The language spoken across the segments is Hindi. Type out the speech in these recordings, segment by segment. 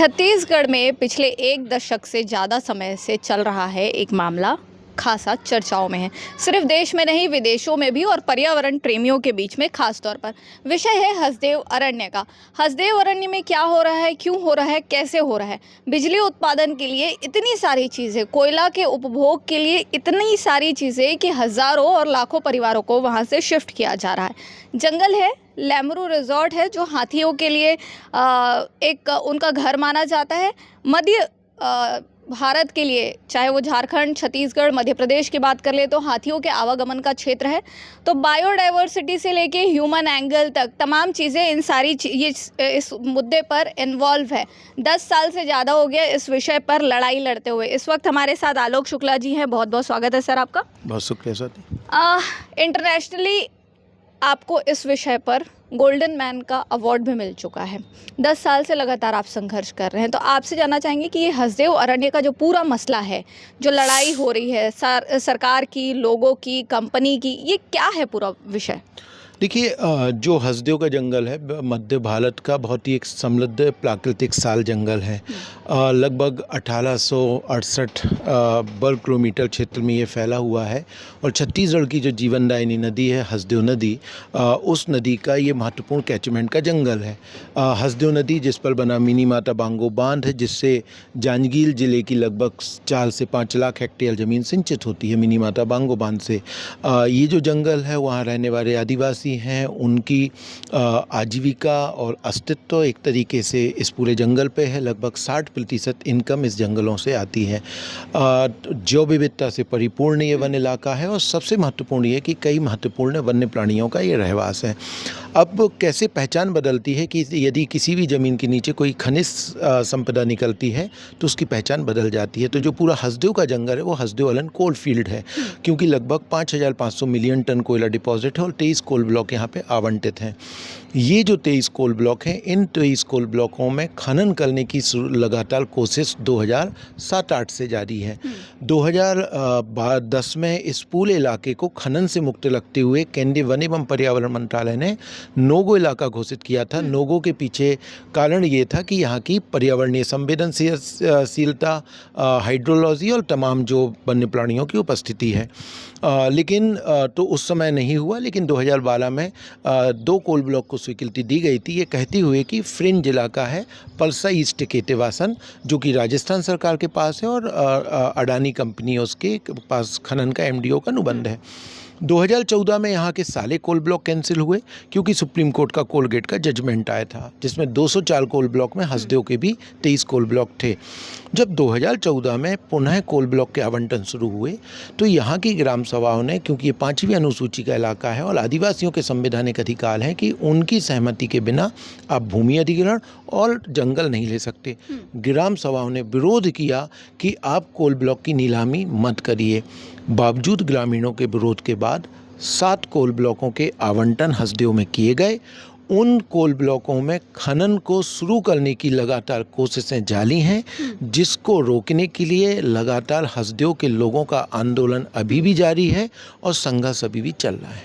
छत्तीसगढ़ में पिछले एक दशक से ज़्यादा समय से चल रहा है एक मामला खासा चर्चाओं में है। सिर्फ देश में नहीं, विदेशों में भी और पर्यावरण प्रेमियों के बीच में खास तौर पर। विषय है हसदेव अरण्य का। हसदेव अरण्य में क्या हो रहा है, क्यों हो रहा है, कैसे हो रहा है? बिजली उत्पादन के लिए इतनी सारी चीज़ें, कोयला के उपभोग के लिए इतनी सारी चीज़ें कि हज़ारों और लाखों परिवारों को वहाँ से शिफ्ट किया जा रहा है। जंगल है, लेमरू रिजॉर्ट है जो हाथियों के लिए एक उनका घर माना जाता है। मध्य भारत के लिए, चाहे वो झारखंड, छत्तीसगढ़, मध्य प्रदेश की बात कर ले तो हाथियों के आवागमन का क्षेत्र है। तो बायोडाइवर्सिटी से लेके ह्यूमन एंगल तक तमाम चीज़ें इन सारी ये इस मुद्दे पर इन्वॉल्व है। 10 साल से ज़्यादा हो गया इस विषय पर लड़ाई लड़ते हुए। इस वक्त हमारे साथ आलोक शुक्ला जी हैं। बहुत बहुत स्वागत है सर आपका। बहुत शुक्रिया सर। इंटरनेशनली आपको इस विषय पर गोल्डन मैन का अवार्ड भी मिल चुका है। 10 साल से लगातार आप संघर्ष कर रहे हैं, तो आपसे जानना चाहेंगे कि ये हसदेव अरण्य का जो पूरा मसला है, जो लड़ाई हो रही है सरकार की, लोगों की, कंपनी की, ये क्या है पूरा विषय? देखिए, जो हसदेव का जंगल है मध्य भारत का बहुत ही एक समृद्ध प्राकृतिक साल जंगल है। लगभग 1868 वर्ग किलोमीटर क्षेत्र में ये फैला हुआ है और छत्तीसगढ़ की जो जीवनदायिनी नदी है हसदेव नदी, उस नदी का ये महत्वपूर्ण कैचमेंट का जंगल है। हसदेव नदी जिस पर बना मिनी माता बांगो बांध है, जिससे जांजगीर जिले की लगभग 4 से 5 लाख हेक्टेयर ज़मीन सिंचित होती है मिनी माता बांगो बांध से। ये जो जंगल है, वहाँ रहने वाले आदिवासी हैं, उनकी आजीविका और अस्तित्व एक तरीके से इस पूरे जंगल पे है। लगभग 60% इनकम इस जंगलों से आती है। जैव विविधता से परिपूर्ण ये वन इलाका है और सबसे महत्वपूर्ण ये कि कई महत्वपूर्ण वन्य प्राणियों का ये रहवास है। अब कैसे पहचान बदलती है कि यदि किसी भी ज़मीन के नीचे कोई खनिज संपदा निकलती है तो उसकी पहचान बदल जाती है। तो जो पूरा हसदेव का जंगल है वो हसदेव अलन कोल फील्ड है, क्योंकि लगभग 5500 मिलियन टन कोयला डिपॉजिट है और 23 कोल ब्लॉक यहाँ पे आवंटित हैं। ये जो 23 कोल ब्लॉक हैं, इन 23 कोल ब्लॉकों में खनन करने की लगातार कोशिश 2007-8 से जारी है। 2010 में इस पूरे इलाके को खनन से मुक्त रखते हुए केंद्रीय वन एवं पर्यावरण मंत्रालय ने नोगो इलाका घोषित किया था। नोगो के पीछे कारण ये था कि यहाँ की पर्यावरणीय संवेदनशीलता, हाइड्रोलॉजी और तमाम जो वन्य प्राणियों की उपस्थिति है। लेकिन तो उस समय नहीं हुआ, लेकिन 2012 में 2 कोल ब्लॉक को स्वीकृति दी गई थी, ये कहती हुए कि फ्रिंज इलाका है पलसा ईस्ट केतेवासन, जो कि राजस्थान सरकार के पास है और अडानी कंपनी उसके पास खनन का MDO का अनुबंध है। 2014 में यहाँ के सारे कोल ब्लॉक कैंसिल हुए क्योंकि सुप्रीम कोर्ट का कोलगेट का जजमेंट आया था, जिसमें 204 कोल ब्लॉक में हसदेव के भी 23 कोल ब्लॉक थे। जब 2014 में पुनः कोल ब्लॉक के आवंटन शुरू हुए तो यहाँ की ग्राम सभाओं ने, क्योंकि ये 5वीं अनुसूची का इलाका है और आदिवासियों के संवैधानिक अधिकार है कि उनकी सहमति के बिना आप भूमि अधिग्रहण और जंगल नहीं ले सकते, ग्राम सभाओं ने विरोध किया कि आप कोल ब्लॉक की नीलामी मत करिए। बावजूद ग्रामीणों के विरोध के बाद 7 कोल ब्लॉकों के आवंटन हसदेव में किए गए। उन कोल ब्लॉकों में खनन को शुरू करने की लगातार कोशिशें जारी हैं, जिसको रोकने के लिए लगातार हसदेव के लोगों का आंदोलन अभी भी जारी है और संघर्ष अभी भी चल रहा है।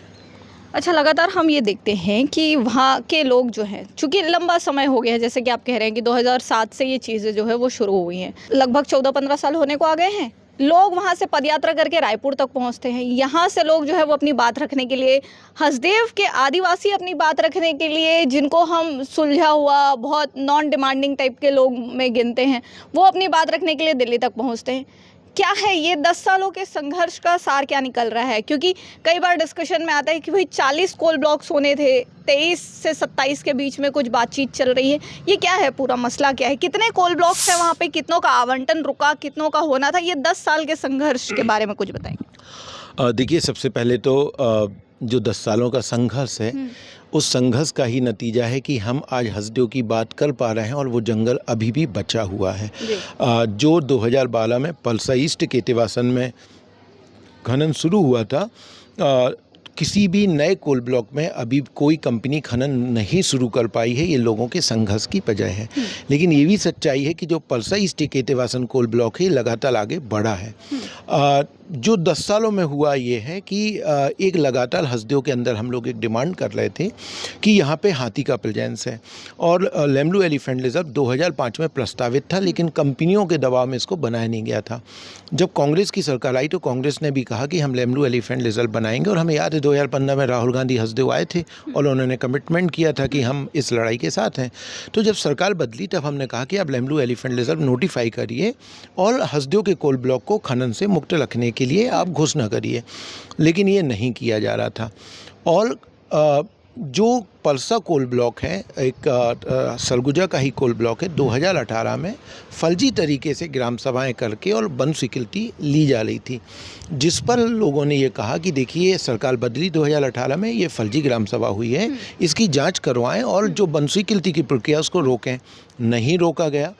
अच्छा, लगातार हम ये देखते हैं कि वहाँ के लोग जो हैं, चूँकि लंबा समय हो गया है, जैसे कि आप कह रहे हैं कि 2007 से ये चीज़ें जो है वो शुरू हुई हैं, लगभग 14-15 साल होने को आ गए हैं। लोग वहाँ से पदयात्रा करके रायपुर तक पहुँचते हैं। यहाँ से लोग जो है वो अपनी बात रखने के लिए, हसदेव के आदिवासी अपनी बात रखने के लिए, जिनको हम सुलझा हुआ बहुत नॉन डिमांडिंग टाइप के लोग में गिनते हैं, वो अपनी बात रखने के लिए दिल्ली तक पहुँचते हैं। क्या है ये 10 सालों के संघर्ष का सार, क्या निकल रहा है? क्योंकि कई बार डिस्कशन में आता है कि भाई 40 कोल ब्लॉक्स होने थे, 23 से 27 के बीच में कुछ बातचीत चल रही है। ये क्या है, पूरा मसला क्या है? कितने कोल ब्लॉक्स हैं वहाँ पे, कितनों का आवंटन रुका, कितनों का होना था? ये 10 साल के संघर्ष के बारे में कुछ बताएंगे। देखिए, सबसे पहले तो जो 10 सालों का संघर्ष है, उस संघर्ष का ही नतीजा है कि हम आज हसदेव की बात कर पा रहे हैं और वो जंगल अभी भी बचा हुआ है। जो 2012 में पलसा ईस्ट केतेवासन में खनन शुरू हुआ था, किसी भी नए कोल ब्लॉक में अभी कोई कंपनी खनन नहीं शुरू कर पाई है। ये लोगों के संघर्ष की वजह है। लेकिन ये भी सच्चाई है कि जो पलसा ईस्ट केतेवासन कोल ब्लॉक है लगातार आगे बढ़ा है। जो 10 सालों में हुआ ये है कि एक लगातार हसदेव के अंदर हम लोग एक डिमांड कर रहे थे कि यहाँ पे हाथी का प्रेजेंस है और लेमलू एलिफेंट रिजर्व 2005 में प्रस्तावित था, लेकिन कंपनियों के दबाव में इसको बनाया नहीं गया था। जब कांग्रेस की सरकार आई तो कांग्रेस ने भी कहा कि हम लेमलू एलिफेंट रिजर्व बनाएंगे, और हमें याद है 2015 में राहुल गांधी हसदेव आए थे और उन्होंने कमिटमेंट किया था कि हम इस लड़ाई के साथ हैं। तो जब सरकार बदली तब हमने कहा कि आप लेमलू एलिफेंट रिजर्व नोटिफाई करिए और हसदेव के कोल ब्लॉक को खनन से मुक्त रखने के लिए आप घोषणा करिए, लेकिन ये नहीं किया जा रहा था। और जो पलसा कोल ब्लॉक है, एक सरगुजा का ही कोल ब्लॉक है, 2018 में फर्जी तरीके से ग्राम सभाएं करके और वन स्वीकृति ली जा रही थी, जिस पर लोगों ने ये कहा कि देखिए सरकार बदली 2018 में, ये फर्जी ग्राम सभा हुई है, इसकी जांच करवाएं और जो वन स्वीकृति की प्रक्रिया उसको रोकें। नहीं रोका गया।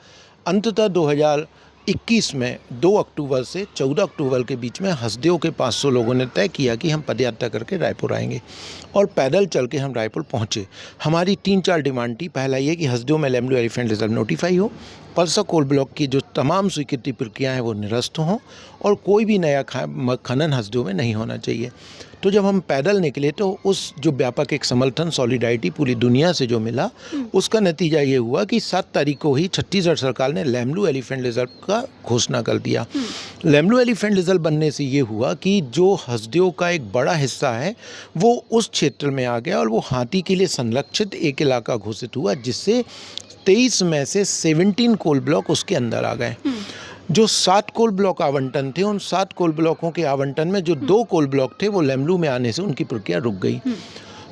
अंततः 2021 में 2 अक्टूबर से 14 अक्टूबर के बीच में हसदेव के 500 लोगों ने तय किया कि हम पदयात्रा करके रायपुर आएंगे, और पैदल चल के हम रायपुर पहुंचे। हमारी 3-4 डिमांड थी। पहला ये कि हसदेव में लेमलू एलिफेंट रिजर्व नोटिफाई हो, पलसा कोल ब्लॉक की जो तमाम स्वीकृति प्रक्रियाएँ हैं वो निरस्त हों, और कोई भी नया खनन हसदेव में नहीं होना चाहिए। तो जब हम पैदल निकले तो उस जो व्यापक एक समर्थन, सॉलिडारिटी पूरी दुनिया से जो मिला, उसका नतीजा ये हुआ कि 7 तारीख को ही छत्तीसगढ़ सरकार ने लेमलू एलिफेंट रिजर्व का घोषणा कर दिया। लेमलू एलिफेंट रिजर्व बनने से ये हुआ कि जो हसदेव का एक बड़ा हिस्सा है वो उस क्षेत्र में आ गया और वो हाथी के लिए संरक्षित एक इलाका घोषित हुआ, जिससे 23 में से 17 कोल ब्लॉक उसके अंदर आ गए। जो 7 कोल ब्लॉक आवंटन थे, उन 7 कोल ब्लॉकों के आवंटन में जो 2 कोल ब्लॉक थे वो लेमलू में आने से उनकी प्रक्रिया रुक गई।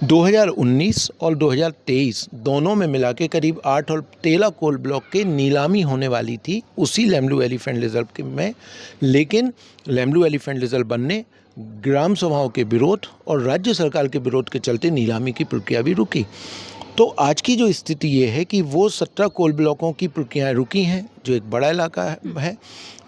2019 और 2023 दोनों में मिला के करीब 8 और 13 कोल ब्लॉक के नीलामी होने वाली थी उसी लेमलू एलिफेंट रिजर्व में, लेकिन लेमलू एलिफेंट रिजर्व बनने, ग्राम सभाओं के विरोध और राज्य सरकार के विरोध के चलते नीलामी की प्रक्रिया भी रुकी। तो आज की जो स्थिति ये है कि वो 17 कोल ब्लॉकों की प्रक्रियाएं रुकी हैं, जो एक बड़ा इलाका है,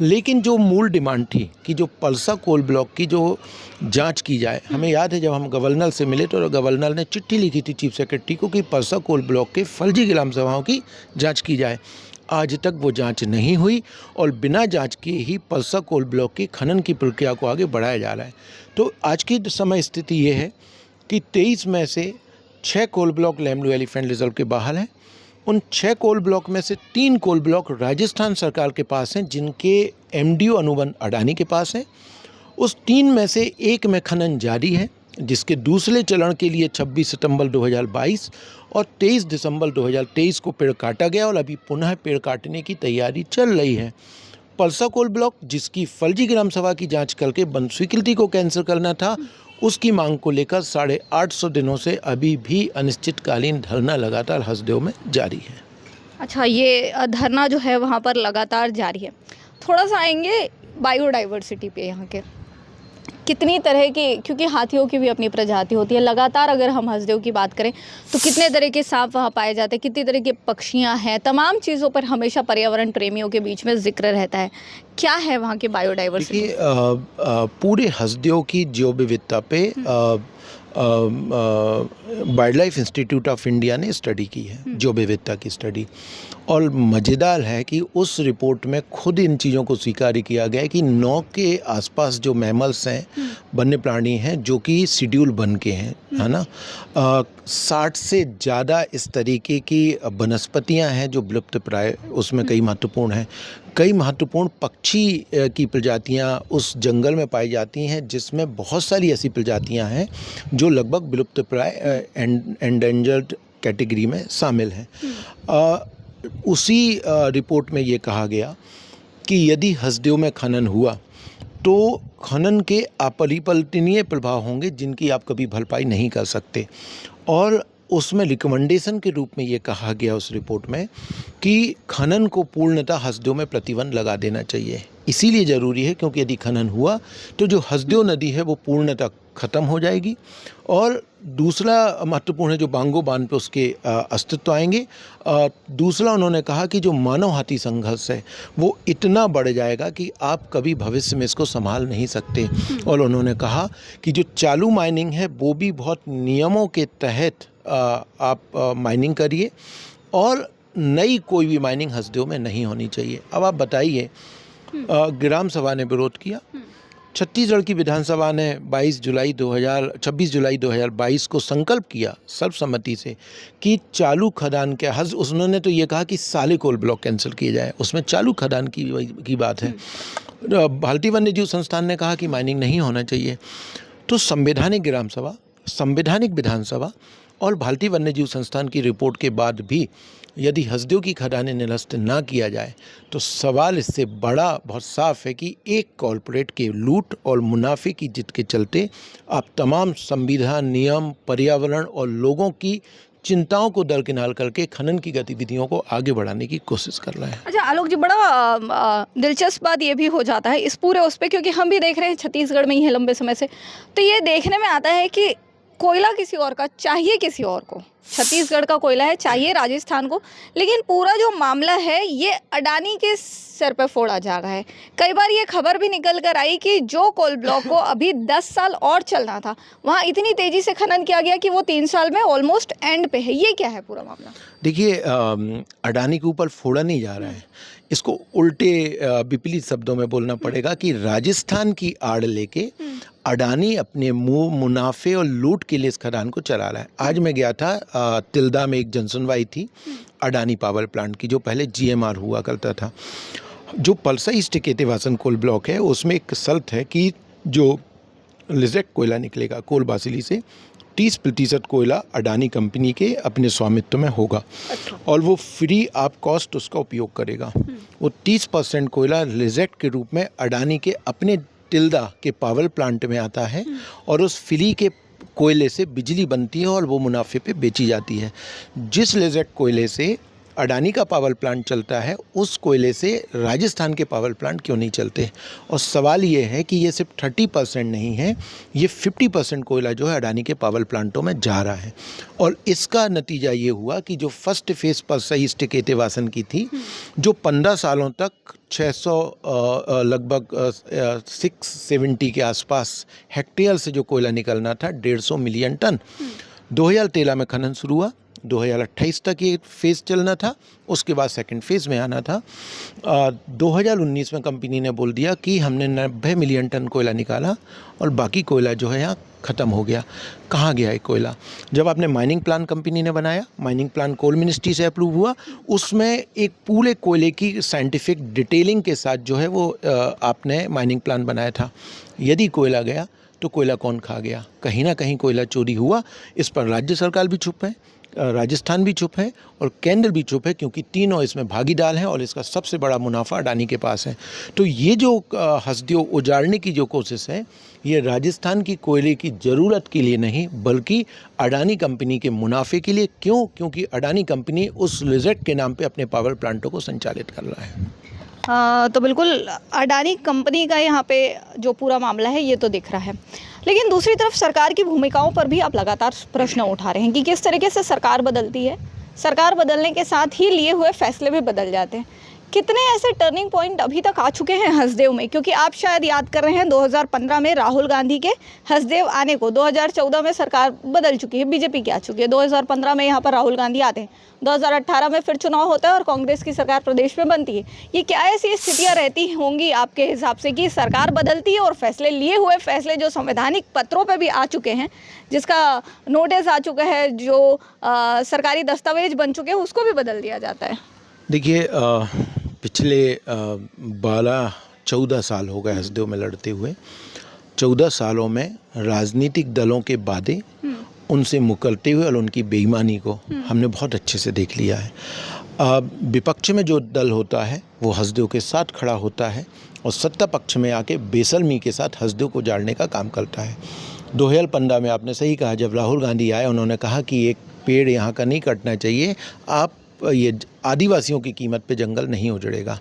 लेकिन जो मूल डिमांड थी कि जो पलसा कोल ब्लॉक की जो जांच की जाए। हमें याद है जब हम गवर्नर से मिले तो गवर्नर ने चिट्ठी लिखी थी चीफ सेक्रेटरी को कि पलसा कोल ब्लॉक के फर्जी ग्राम सभाओं की जाँच की जाए। आज तक वो जांच नहीं हुई और बिना जांच किए ही पलसा कोल ब्लॉक की खनन की प्रक्रिया को आगे बढ़ाया जा रहा है। तो आज की समय स्थिति ये है कि 23 में से 6 कोल ब्लॉक लेमलू एलिफेंट रिजर्व के बाहर हैं। उन 6 कोल ब्लॉक में से 3 कोल ब्लॉक राजस्थान सरकार के पास हैं, जिनके एमडीओ अनुबंध अडानी के पास है। उस 3 में से 1 में खनन जारी है, जिसके दूसरे चरण के लिए 26 सितंबर 2022 और 23 दिसंबर 2023 को पेड़ काटा गया और अभी पुनः पेड़ काटने की तैयारी चल रही है। पलसा कोल ब्लॉक, जिसकी फर्जी ग्राम सभा की जांच करके वन स्वीकृति को कैंसिल करना था, उसकी मांग को लेकर 850 दिनों से अभी भी अनिश्चितकालीन धरना लगातार हसदेव में जारी है। अच्छा, ये धरना जो है वहाँ पर लगातार जारी है। थोड़ा सा आएंगे बायोडाइवर्सिटी पे, यहाँ के कितनी तरह की, क्योंकि हाथियों की भी अपनी प्रजाति होती है। लगातार अगर हम हसदेव की बात करें तो कितने तरह के सांप वहाँ पाए जाते हैं, कितनी तरह की पक्षियाँ हैं, तमाम चीज़ों पर हमेशा पर्यावरण प्रेमियों के बीच में जिक्र रहता है। क्या है वहाँ की बायोडाइवर्सिटी? पूरे हसदेव की जैव विविधता पे wild life institute of India ने स्टडी की है, जैव विविधता की स्टडी। और मज़ेदार है कि उस रिपोर्ट में खुद इन चीज़ों को स्वीकार किया गया है कि 9 के आसपास जो मैमल्स हैं, वन्य प्राणी हैं, जो कि शेड्यूल बन के हैं, है ना। 60 से ज़्यादा इस तरीके की वनस्पतियां हैं जो विलुप्त प्राय, उसमें कई महत्वपूर्ण हैं। कई महत्वपूर्ण पक्षी की प्रजातियां उस जंगल में पाई जाती हैं, जिसमें बहुत सारी ऐसी प्रजातियां हैं जो लगभग विलुप्त प्राय एंडेंजर्ड कैटेगरी में शामिल हैं। उसी रिपोर्ट में ये कहा गया कि यदि हसदेव में खनन हुआ तो खनन के अपरिकल्पनीय प्रभाव होंगे जिनकी आप कभी भरपाई नहीं कर सकते। और उसमें रिकमेंडेशन के रूप में ये कहा गया उस रिपोर्ट में कि खनन को पूर्णतः हसदेव में प्रतिबंध लगा देना चाहिए। इसीलिए ज़रूरी है क्योंकि यदि खनन हुआ तो जो हसदेव नदी है वो पूर्णतः ख़त्म हो जाएगी। और दूसरा महत्वपूर्ण है जो बांगो बांध पे उसके अस्तित्व आएंगे। दूसरा उन्होंने कहा कि जो मानव हाथी संघर्ष है वो इतना बढ़ जाएगा कि आप कभी भविष्य में इसको संभाल नहीं सकते। और उन्होंने कहा कि जो चालू माइनिंग है वो भी बहुत नियमों के तहत आप माइनिंग करिए और नई कोई भी माइनिंग हसदेव में नहीं होनी चाहिए। अब आप बताइए, ग्राम सभा ने विरोध किया, छत्तीसगढ़ की विधानसभा ने 26 जुलाई 2022 को संकल्प किया सर्वसम्मति से कि चालू खदान के उन्होंने तो ये कहा कि सारे कोल ब्लॉक कैंसिल किए जाए, उसमें चालू खदान की बात है। भारतीय वन्यजीव संस्थान ने कहा कि माइनिंग नहीं होना चाहिए। तो संवैधानिक विधानसभा और भारतीय वन्यजीव संस्थान की रिपोर्ट के बाद भी यदि हसदेव की खदानें निरस्त ना किया जाए तो सवाल इससे बड़ा बहुत साफ है कि एक कॉरपोरेट के लूट और मुनाफे की जिद के चलते आप तमाम संविधान, नियम, पर्यावरण और लोगों की चिंताओं को दरकिनार करके खनन की गतिविधियों को आगे बढ़ाने की कोशिश कर रहे हैं। अच्छा आलोक जी, बड़ा दिलचस्प बात ये भी हो जाता है इस पूरे उस पे, क्योंकि हम भी देख रहे हैं छत्तीसगढ़ में ही है लंबे समय से, तो ये देखने में आता है कि कोयला किसी और का चाहिए, किसी और को छत्तीसगढ़ का कोयला है, चाहिए राजस्थान को, लेकिन पूरा जो मामला है ये अडानी के सर पे फोड़ा जा रहा है। कई बार ये खबर भी निकल कर आई कि जो कोल ब्लॉक को अभी 10 साल और चलना था, वहाँ इतनी तेजी से खनन किया गया कि वो 3 साल में ऑलमोस्ट एंड पे है। ये क्या है पूरा मामला? देखिए, अडानी के ऊपर फोड़ा नहीं जा रहा है, इसको उल्टे विपरीत शब्दों में बोलना पड़ेगा कि राजस्थान की आड़ लेके अडानी अपने मुनाफे और लूट के लिए इस खदान को चला रहा है। आज मैं गया था तिल्दा में, एक जनसुनवाई थी अडानी पावर प्लांट की, जो पहले GMR हुआ करता था। जो पलसा ईस्ट केतेवासन कोल ब्लॉक है उसमें एक शर्त है कि जो लिजेक कोयला निकलेगा कोलबासिली से 30% कोयला अडानी कंपनी के अपने स्वामित्व में होगा। अच्छा। और वो फ्री ऑफ कॉस्ट उसका उपयोग करेगा। वो 30% कोयला लिजेक्ट के रूप में अडानी के अपने तिल्दा के पावर प्लांट में आता है और उस फ्री के कोयले से बिजली बनती है और वो मुनाफे पे बेची जाती है। जिस लिजेक्ट कोयले से अडानी का पावर प्लांट चलता है उस कोयले से राजस्थान के पावर प्लांट क्यों नहीं चलते? और सवाल ये है कि ये सिर्फ 30% नहीं है, ये 50% कोयला जो है अडानी के पावर प्लांटों में जा रहा है। और इसका नतीजा ये हुआ कि जो फर्स्ट फेज़ पलसा ईस्ट केतेवासन की थी, जो 15 सालों तक 600 लगभग 670 के आसपास हेक्टेयर से जो कोयला निकलना था 150 मिलियन टन, 2013 में खनन शुरू हुआ, 2028 तक ये फेज़ चलना था, उसके बाद सेकंड फेज़ में आना था। 2019 में कंपनी ने बोल दिया कि हमने 90 मिलियन टन कोयला निकाला और बाकी कोयला जो है यहाँ ख़त्म हो गया। कहाँ गया ये कोयला? जब आपने माइनिंग प्लान कंपनी ने बनाया, माइनिंग प्लान कोल मिनिस्ट्री से अप्रूव हुआ, उसमें एक पूरे कोयले की साइंटिफिक डिटेलिंग के साथ जो है वो आपने माइनिंग प्लान बनाया था। यदि कोयला गया तो कोयला कौन खा गया? कहीं ना कहीं कोयला चोरी हुआ। इस पर राज्य सरकार भी चुप है, राजस्थान भी चुप है और केंद्र भी चुप है, क्योंकि तीनों इसमें भागीदार हैं और इसका सबसे बड़ा मुनाफा अडानी के पास है। तो ये जो हसदेव उजाड़ने की जो कोशिश है, ये राजस्थान की कोयले की ज़रूरत के लिए नहीं बल्कि अडानी कंपनी के मुनाफे के लिए। क्यों? क्योंकि अडानी कंपनी उस लिजेक्ट के नाम पे अपने पावर प्लांटों को संचालित कर रहा है। तो बिल्कुल अडानी कंपनी का यहाँ पे जो पूरा मामला है ये तो दिख रहा है, लेकिन दूसरी तरफ सरकार की भूमिकाओं पर भी आप लगातार प्रश्न उठा रहे हैं कि किस तरीके से सरकार बदलती है। सरकार बदलने के साथ ही लिए हुए फैसले भी बदल जाते हैं। कितने ऐसे टर्निंग पॉइंट अभी तक आ चुके हैं हसदेव में? क्योंकि आप शायद याद कर रहे हैं 2015 में राहुल गांधी के हसदेव आने को, 2014 में सरकार बदल चुकी है, बीजेपी की आ चुकी है, 2015 में यहाँ पर राहुल गांधी आते हैं, 2018 में फिर चुनाव होता है और कांग्रेस की सरकार प्रदेश में बनती है। ये क्या ऐसी स्थितियाँ रहती होंगी आपके हिसाब से कि सरकार बदलती है और फैसले लिए हुए फैसले जो संवैधानिक पत्रों पर भी आ चुके हैं, जिसका नोटिस आ चुका है, जो सरकारी दस्तावेज बन चुके हैं, उसको भी बदल दिया जाता है? देखिए, पिछले 12-14 साल हो गए हसदेव में लड़ते हुए। 14 सालों में राजनीतिक दलों के वादे, उनसे मुकरते हुए और उनकी बेईमानी को हमने बहुत अच्छे से देख लिया है। विपक्ष में जो दल होता है वो हसदेव के साथ खड़ा होता है और सत्ता पक्ष में आके बेशर्मी के साथ हसदेव को जाड़ने का काम करता है। 2015 में आपने सही कहा, जब राहुल गांधी आए उन्होंने कहा कि एक पेड़ यहाँ का नहीं कटना चाहिए, आप ये आदिवासियों की कीमत पे जंगल नहीं उजड़ेगा।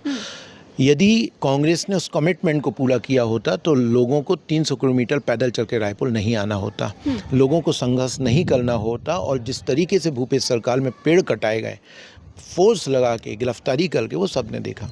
यदि कांग्रेस ने उस कमिटमेंट को पूरा किया होता तो लोगों को 300 किलोमीटर पैदल चल के रायपुर नहीं आना होता, लोगों को संघर्ष नहीं करना होता। और जिस तरीके से भूपेश सरकार में पेड़ कटाए गए, फोर्स लगा के गिरफ्तारी करके, वो सब ने देखा।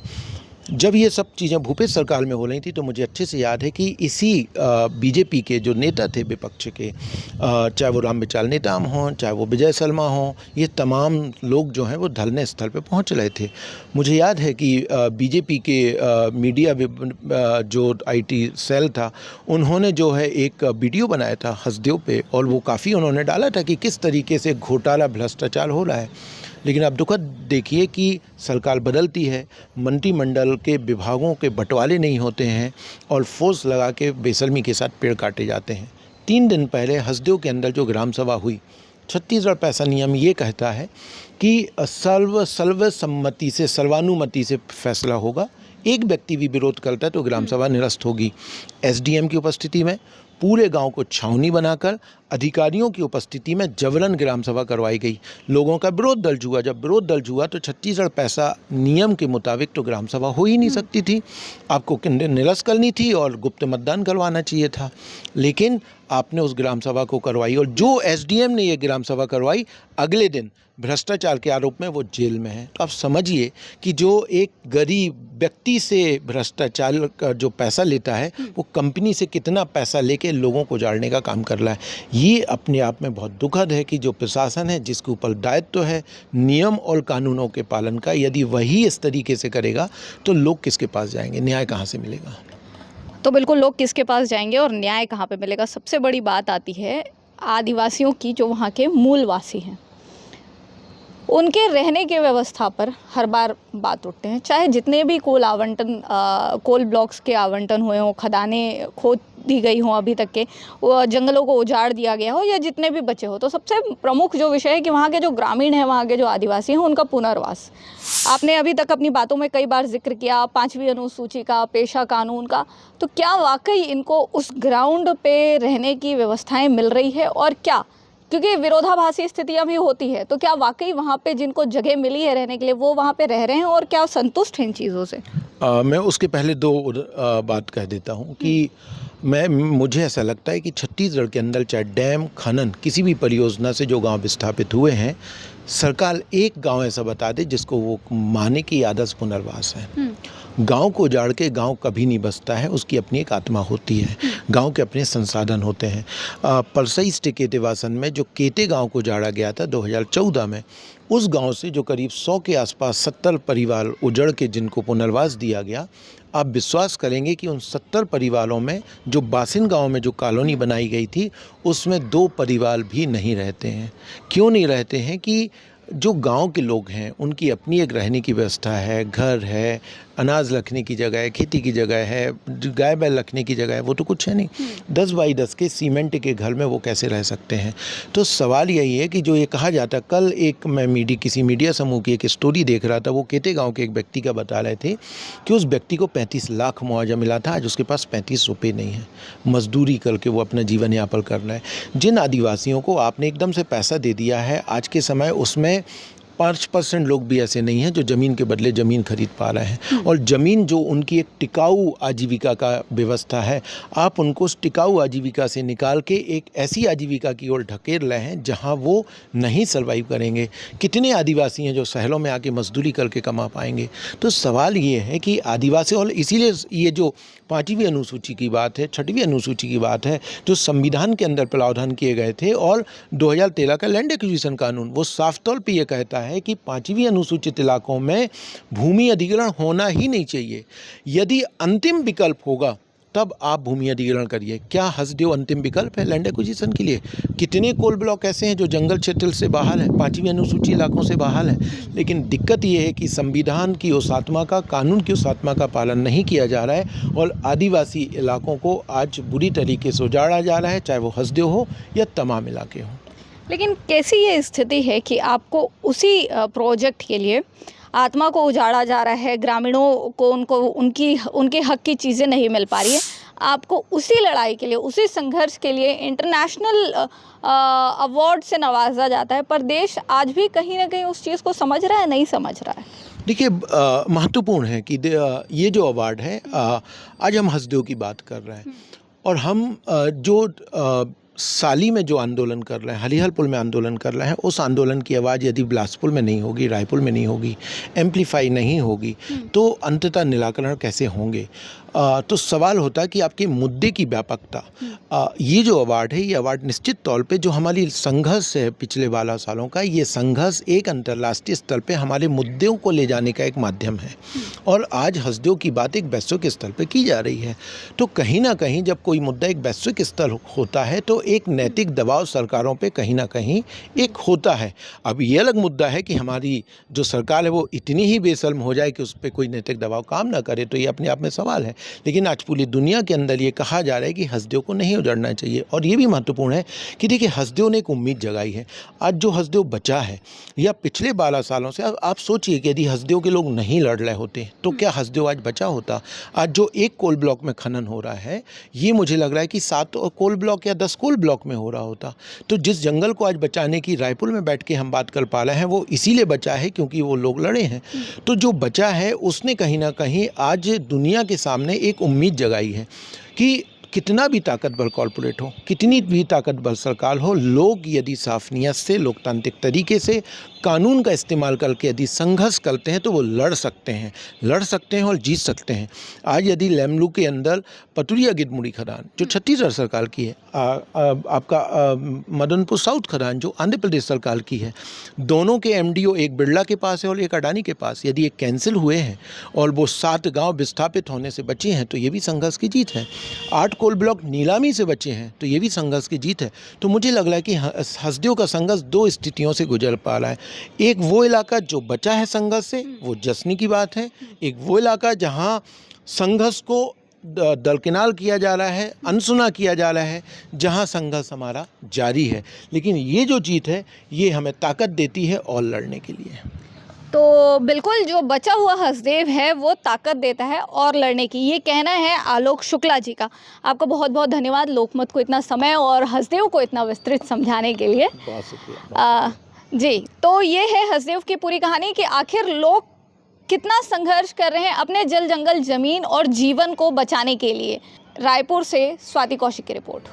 जब ये सब चीज़ें भूपेश सरकार में हो रही थी तो मुझे अच्छे से याद है कि इसी बीजेपी के जो नेता थे विपक्ष के, चाहे वो रामविचार नेताम हों, चाहे वो विजय शर्मा हों, ये तमाम लोग जो हैं वो धरने स्थल पे पहुंच रहे थे। मुझे याद है कि बीजेपी के मीडिया जो आईटी सेल था, उन्होंने जो है एक वीडियो बनाया था हसदेव पे, और वो काफ़ी उन्होंने डाला था कि किस तरीके से घोटाला भ्रष्टाचार हो रहा है। लेकिन अब दुखद देखिए कि सरकार बदलती है, मंत्रिमंडल के विभागों के बंटवारे नहीं होते हैं और फोर्स लगा के बेशर्मी के साथ पेड़ काटे जाते हैं। 3 दिन पहले हसदेव के अंदर जो ग्राम सभा हुई, छत्तीसगढ़ पैसा नियम ये कहता है कि सर्वसम्मति से, सर्वानुमति से फैसला होगा। एक व्यक्ति भी विरोध करता है तो ग्राम सभा निरस्त होगी। एसडीएम की उपस्थिति में पूरे गांव को छावनी बनाकर अधिकारियों की उपस्थिति में जबरन ग्राम सभा करवाई गई। लोगों का विरोध दर्ज हुआ। जब विरोध दर्ज हुआ तो छत्तीसगढ़ पैसा नियम के मुताबिक तो ग्राम सभा हो ही नहीं सकती थी। आपको निरस्त करनी थी और गुप्त मतदान करवाना चाहिए था, लेकिन आपने उस ग्राम सभा को करवाई, और जो एसडीएम ने ये ग्राम सभा करवाई, अगले दिन भ्रष्टाचार के आरोप में वो जेल में है। तो आप समझिए कि जो एक गरीब व्यक्ति से भ्रष्टाचार का जो पैसा लेता है, वो कंपनी से कितना पैसा लेके लोगों को उजाड़ने का काम कर रहा है। ये अपने आप में बहुत दुखद है कि जो प्रशासन है, जिसके ऊपर दायित्व है नियम और कानूनों के पालन का, यदि वही इस तरीके से करेगा तो लोग किसके पास जाएंगे, न्याय कहाँ से मिलेगा? तो बिल्कुल लोग किसके पास जाएंगे और न्याय कहाँ पे मिलेगा? सबसे बड़ी बात आती है आदिवासियों की, जो वहाँ के मूलवासी हैं, उनके रहने की व्यवस्था पर हर बार बात उठते हैं। चाहे जितने भी कोल ब्लॉक्स के आवंटन हुए हों, खदानें खोद दी गई हों अभी तक के, वो जंगलों को उजाड़ दिया गया हो, या जितने भी बचे हो, तो सबसे प्रमुख जो विषय है कि वहाँ के जो ग्रामीण हैं, वहाँ के जो आदिवासी हैं, उनका पुनर्वास। आपने अभी तक अपनी बातों में कई बार जिक्र किया 5वीं अनुसूची का, पेशा कानून का। तो क्या वाकई इनको उस ग्राउंड पे रहने की व्यवस्थाएं मिल रही है? और क्या, क्योंकि विरोधाभासी स्थितियां भी होती है, तो क्या वाकई वहाँ पे जिनको जगह मिली है रहने के लिए वो वहाँ पे रह रहे हैं, और क्या संतुष्ट हैं इन चीज़ों से? मैं उसके पहले 2 बात कह देता हूँ कि मुझे ऐसा लगता है कि छत्तीसगढ़ के अंदर चाहे डैम, खनन, किसी भी परियोजना से जो गांव विस्थापित हुए हैं, सरकार एक गांव ऐसा बता दे जिसको वो माने कि आदर्श पुनर्वास है। गांव को उजाड़ के गांव कभी नहीं बसता है, उसकी अपनी एक आत्मा होती है, गांव के अपने संसाधन होते हैं। परसई केतेवासन में जो केते गांव को उजाड़ा गया था 2014 में, उस गांव से जो करीब 100 के आसपास 70 परिवार उजड़ के जिनको पुनर्वास दिया गया, आप विश्वास करेंगे कि उन 70 परिवारों में जो बासिन गांव में जो कॉलोनी बनाई गई थी, उसमें 2 परिवार भी नहीं रहते हैं। क्यों नहीं रहते हैं? कि जो गांव के लोग हैं उनकी अपनी एक रहने की व्यवस्था है, घर है, अनाज रखने की जगह है, खेती की जगह है, गाय बैल रखने की जगह है, वो तो कुछ है नहीं। 10 बाई 10 के सीमेंट के घर में वो कैसे रह सकते हैं? तो सवाल यही है कि जो ये कहा जाता, कल एक मैं किसी मीडिया समूह की एक स्टोरी देख रहा था, वो केते गाँव के एक व्यक्ति का बता रहे थे कि उस व्यक्ति को 35 लाख मुआवजा मिला था, आज उसके पास 35 रुपये नहीं है, मजदूरी करके वो अपना जीवन यापन कर रहा है। जिन आदिवासियों को आपने एकदम से पैसा दे दिया है, आज के समय उसमें 5% लोग भी ऐसे नहीं हैं जो ज़मीन के बदले ज़मीन खरीद पा रहे हैं, और ज़मीन जो उनकी एक टिकाऊ आजीविका का व्यवस्था है, आप उनको उस टिकाऊ आजीविका से निकाल के एक ऐसी आजीविका की ओर ढकेल रहे हैं जहां वो नहीं सर्वाइव करेंगे। कितने आदिवासी हैं जो शहरों में आके मजदूरी करके कमा पाएंगे? तो सवाल ये है कि आदिवासी, और इसीलिए ये जो 5वीं अनुसूची की बात है, 6वीं अनुसूची की बात है, जो संविधान के अंदर प्रावधान किए गए थे, और 2013 का लैंड एक्विजिशन कानून, वो साफ तौर पे ये कहता है कि 5वीं अनुसूचित इलाकों में भूमि अधिग्रहण होना ही नहीं चाहिए। यदि अंतिम विकल्प होगा तब आप भूमि अधिग्रहण करिए। क्या हसदेव अंतिम विकल्प है लैंड एक्विजिशन के लिए? कितने कोल ब्लॉक ऐसे हैं जो जंगल क्षेत्र से बाहर है, 5वीं अनुसूची इलाकों से बाहर है? लेकिन दिक्कत ये है कि संविधान की उस आत्मा का, कानून की उस आत्मा का पालन नहीं किया जा रहा है, और आदिवासी इलाकों को आज बुरी तरीके से उजाड़ा जा रहा है, चाहे वो हसदेव हो या तमाम इलाके हों। लेकिन कैसी ये स्थिति है कि आपको उसी प्रोजेक्ट के लिए आत्मा को उजाड़ा जा रहा है, ग्रामीणों को उनके हक की चीज़ें नहीं मिल पा रही है, आपको उसी लड़ाई के लिए, उसी संघर्ष के लिए इंटरनेशनल अवार्ड से नवाजा जाता है, पर देश आज भी कहीं ना कहीं उस चीज़ को समझ रहा है, नहीं समझ रहा है? देखिए, महत्वपूर्ण है कि ये जो अवार्ड है, आज हम हसदेव की बात कर रहे हैं, और हम जो साली में जो आंदोलन कर रहे हैं, हलिहल पुल में आंदोलन कर रहे हैं, उस आंदोलन की आवाज़ यदि बिलासपुर में नहीं होगी, रायपुर में नहीं होगी, एम्पलीफाई नहीं होगी, तो अंततः निराकरण कैसे होंगे। तो सवाल होता है कि आपके मुद्दे की व्यापकता। ये जो अवार्ड है, ये अवार्ड निश्चित तौर पे जो हमारी संघर्ष है पिछले 12 सालों का, ये संघर्ष एक अंतर्राष्ट्रीय स्तर पे हमारे मुद्दों को ले जाने का एक माध्यम है। और आज हसदेव की बात एक वैश्विक स्तर पे की जा रही है। तो कहीं ना कहीं जब कोई मुद्दा एक वैश्विक स्तर होता है तो एक नैतिक दबाव सरकारों पे कहीं ना कहीं एक होता है। अब ये अलग मुद्दा है कि हमारी जो सरकार है वो इतनी ही बेशर्म हो जाए कि उस पर कोई नैतिक दबाव काम ना करे, तो ये अपने आप में सवाल है। लेकिन आज पूरी दुनिया के अंदर ये कहा जा रहा है कि हसदेव को नहीं उजड़ना चाहिए। और ये भी महत्वपूर्ण है कि देखिए, हसदेव ने एक उम्मीद जगाई है। आज जो हसदेव बचा है, या पिछले 12 सालों से आप सोचिए कि यदि हसदेव के लोग नहीं लड़ रहे होते तो क्या हसदेव आज बचा होता। आज जो एक कोल ब्लॉक में खनन हो रहा है, ये मुझे लग रहा है कि 7 कोल ब्लॉक या 10 कोल ब्लॉक में हो रहा होता। तो जिस जंगल को आज बचाने की रायपुर में बैठ के हम बात कर पा रहे हैं, वो इसीलिए बचा है क्योंकि वो लोग लड़े हैं। तो जो बचा है उसने कहीं ना कहीं आज दुनिया के सामने एक उम्मीद जगाई है कि कितना भी ताकतवर कॉरपोरेट हो, कितनी भी ताकतवर सरकार हो, लोग यदि साफ नियत से, लोकतांत्रिक तरीके से, कानून का इस्तेमाल करके यदि संघर्ष करते हैं तो वो लड़ सकते हैं और जीत सकते हैं। आज यदि लेमलू के अंदर पतुरिया गिदमुड़ी खदान जो छत्तीसगढ़ सरकार की है, आपका मदनपुर साउथ खदान जो आंध्र प्रदेश सरकार की है, दोनों के एमडीओ एक बिरला के पास है और एक अडानी के पास, यदि ये कैंसिल हुए हैं और वो 7 गांव विस्थापित होने से बचे हैं तो ये भी संघर्ष की जीत है। 8 कोल ब्लॉक नीलामी से बचे हैं तो ये भी संघर्ष की जीत है। तो मुझे लग रहा है कि हसदेव का संघर्ष 2 स्थितियों से गुजर पा रहा है। एक वो इलाका जो बचा है संघर्ष से, वो जश्न की बात है। एक वो इलाका जहां संघर्ष को दरकिनार किया जा रहा है, अनसुना किया जा रहा है, जहां संघर्ष हमारा जारी है। लेकिन ये जो जीत है, ये हमें ताकत देती है और लड़ने के लिए। तो बिल्कुल जो बचा हुआ हसदेव है वो ताकत देता है और लड़ने की, ये कहना है आलोक शुक्ला जी का। आपका बहुत बहुत धन्यवाद लोकमत को इतना समय और हसदेव को इतना विस्तृत समझाने के लिए। बहुत शुक्रिया। जी, तो ये है हसदेव की पूरी कहानी कि आखिर लोग कितना संघर्ष कर रहे हैं अपने जल जंगल ज़मीन और जीवन को बचाने के लिए। रायपुर से स्वाति कौशिक की रिपोर्ट।